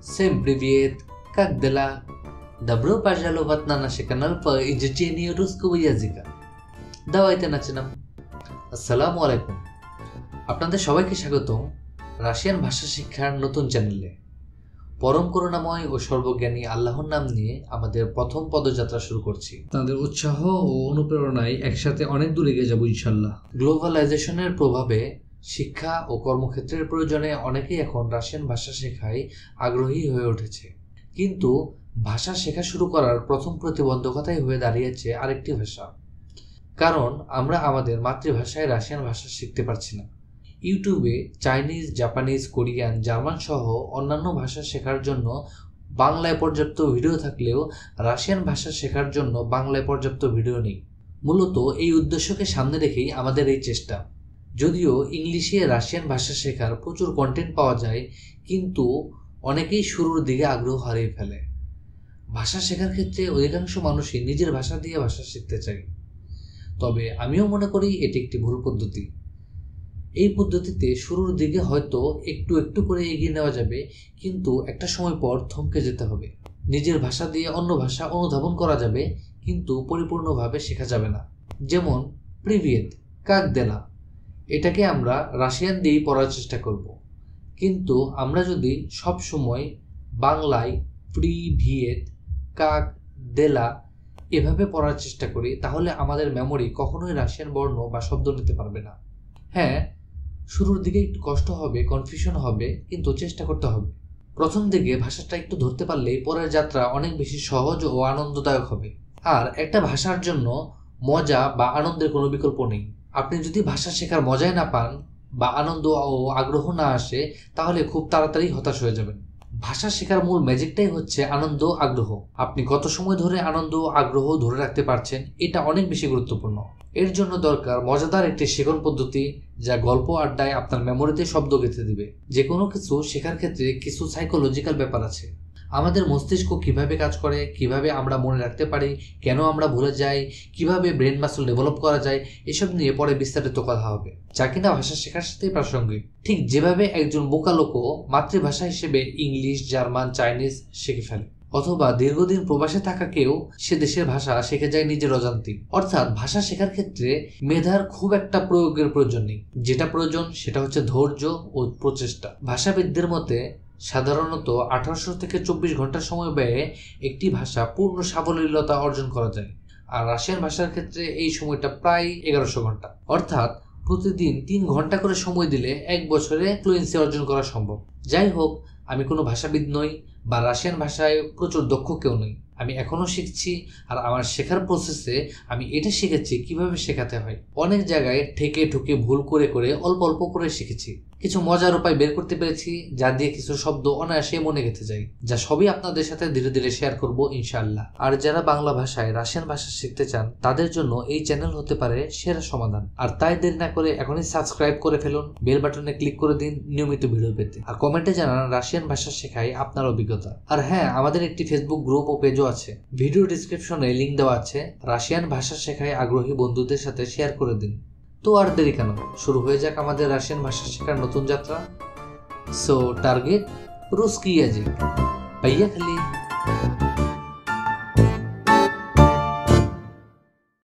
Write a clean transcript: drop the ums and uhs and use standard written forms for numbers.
Всем привет! Как дела? Добро пожаловать на наш канал по изучению русского языка. Давайте начнем. আসসালামু আলাইকুম। আপনাদের সবাইকে স্বাগতম রাশিয়ান ভাষা শিক্ষার নতুন চ্যানেলে। পরম করুণাময় ও সর্বজ্ঞানী আল্লাহর নাম নিয়ে আমাদের প্রথম পদযাত্রা শুরু করছি। তাদের উৎসাহ ও অনুপ্রেরণায় একসাথে অনেক দূর এগিয়ে যাব ইনশাআল্লাহ। গ্লোবালাইজেশনের প্রভাবে শিক্ষা ও কর্মক্ষেত্রের প্রয়োজনে অনেকেই এখন রাশিয়ান ভাষা শেখায় আগ্রহী হয়ে উঠেছে। কিন্তু ভাষা শেখা শুরু করার প্রথম প্রতিবন্ধকতাই হয়ে দাঁড়িয়েছে আরেকটি ভাষা। কারণ আমরা আমাদের মাতৃভাষায় রাশিয়ান ভাষা শিখতে পারছি না। ইউটিউবে চাইনিজ, জাপানিজ, কোরিয়ান, জার্মান সহ অন্যান্য ভাষা শেখার জন্য বাংলায় পর্যাপ্ত ভিডিও থাকলেও রাশিয়ান ভাষা শেখার জন্য বাংলায় পর্যাপ্ত ভিডিও নেই। মূলত এই উদ্দেশ্যকে সামনে রেখেই আমাদের এই চেষ্টা। যদিও ইংলিশে রাশিয়ান ভাষা শেখার প্রচুর কন্টেন্ট পাওয়া যায়, কিন্তু অনেকেই শুরুর দিকে আগ্রহ হারিয়ে ফেলে। ভাষা শেখার ক্ষেত্রে অধিকাংশ মানুষই নিজের ভাষা দিয়ে ভাষা শিখতে চায়। তবে আমিও মনে করি এটি একটি ভুল পদ্ধতি। এই পদ্ধতিতে শুরুর দিকে হয়তো একটু একটু করে এগিয়ে নেওয়া যাবে, কিন্তু একটা সময় পর থমকে যেতে হবে। নিজের ভাষা দিয়ে অন্য ভাষা অনুধাবন করা যাবে, কিন্তু পরিপূর্ণভাবে শেখা যাবে না। যেমন প্রিভিয়েত, কাক দেলা, এটাকে আমরা রাশিয়ান দিয়েই পড়ার চেষ্টা করব। কিন্তু আমরা যদি সব সময় বাংলায় প্রিভিয়েত, কাক দেলা এভাবে পড়ার চেষ্টা করি, তাহলে আমাদের মেমোরি কখনোই রাশিয়ান বর্ণ বা শব্দ নিতে পারবে না। হ্যাঁ, শুরুর দিকে একটু কষ্ট হবে, কনফিউশন হবে, কিন্তু চেষ্টা করতে হবে। প্রথম দিকে ভাষাটা একটু ধরতে পারলেই পরের যাত্রা অনেক বেশি সহজ ও আনন্দদায়ক হবে। আর একটা ভাষার জন্য মজা বা আনন্দের কোনো বিকল্প নেই। আপনি যদি ভাষা শেখার মজাই না পান বা আনন্দ ও আগ্রহ না আসে, তাহলে খুব তাড়াতাড়ি হতাশ হয়ে যাবেন। ভাষা শেখার মূল ম্যাজিকটাই হচ্ছে আনন্দ, আগ্রহ। আপনি কত সময় ধরে আনন্দ আগ্রহ ধরে রাখতে পারছেন, এটা অনেক বেশি গুরুত্বপূর্ণ। এর জন্য দরকার মজাদার একটি শেখন পদ্ধতি, যা গল্প আড্ডায় আপনার মেমোরিতে শব্দ গেঁথে দিবে। যে কোনো কিছু শেখার ক্ষেত্রে কিছু সাইকোলজিক্যাল ব্যাপার আছে। আমাদের মস্তিষ্ক কিভাবে কাজ করে, কিভাবে আমরা মনে রাখতে পারি, কেন আমরা ভুলে যাই, কিভাবে ব্রেন মাসল ডেভেলপ করা যায়, এসব নিয়ে পরে বিস্তারিত কথা হবে, যা কিনা ভাষা শেখার সাথেই প্রাসঙ্গিক। ঠিক যেভাবে একজন বোকা লোকও মাতৃভাষা হিসেবে ইংলিশ, জার্মান, চাইনিজ শিখে ফেলে, অথবা দীর্ঘদিন প্রবাসে থাকা কেউ সে দেশের ভাষা শিখে যায় নিজের অজান্তেই। অর্থাৎ ভাষা শেখার ক্ষেত্রে মেধার খুব একটা প্রয়োগের প্রয়োজন নেই। যেটা প্রয়োজন সেটা হচ্ছে ধৈর্য ও প্রচেষ্টা। ভাষাবিদদের মতে সাধারণত 18 থেকে 24 ঘন্টা সময় ব্যয়ে একটি ভাষা পূর্ণ সাবলীলতা অর্জন করা যায়। আর রাশিয়ান ভাষার ক্ষেত্রে এই সময়টা প্রায় 1100 ঘন্টা। অর্থাৎ প্রতিদিন 3 ঘন্টা করে সময় দিলে 1 বছরে ফ্লুয়েন্সি অর্জন করা সম্ভব। যাই হোক, আমি কোনো ভাষাবিদ নই বা রাশিয়ান ভাষায় প্রচুর দক্ষ কেউ নই। আমি এখনো শিখছি, আর আমার শেখার প্রসেসে আমি এটা শিখেছি কিভাবে শেখাতে হয়। অনেক জায়গায় ঠেকে ঠুকে ভুল করে করে অল্প অল্প করে শিখেছি। কিছু মজার উপায় বের করতে পেরেছি, যা দিয়ে কিছু শব্দ অনায়াসে মনে গেঁথে যায়, যা সবই আপনাদের সাথে ধীরে ধীরে শেয়ার করব ইনশাআল্লাহ। আর যারা বাংলা ভাষায় রাশিয়ান ভাষা শিখতে চান, তাদের জন্য এই চ্যানেল হতে পারে সেরা সমাধান। আর তাই দেরি না করে এখনই সাবস্ক্রাইব করে ফেলুন, বেল বাটনে ক্লিক করে দিন নিয়মিত ভিডিও পেতে। আর কমেন্টে জানান রাশিয়ান ভাষা শেখায় আপনার অভিজ্ঞতা। আর হ্যাঁ, আমাদের একটি ফেসবুক গ্রুপ ও পেজও আছে, ভিডিও ডিসক্রিপশনে লিংক দেওয়া আছে। রাশিয়ান ভাষা শেখায় আগ্রহী বন্ধুদের সাথে শেয়ার করে দিন। তো আর দেরি কেন, শুরু হয়ে যাক আমাদের রাশিয়ান ভাষা শেখার নতুন যাত্রা। সো টার্গেট রুস্কি ইয়াজিক, পাইয়া খালি।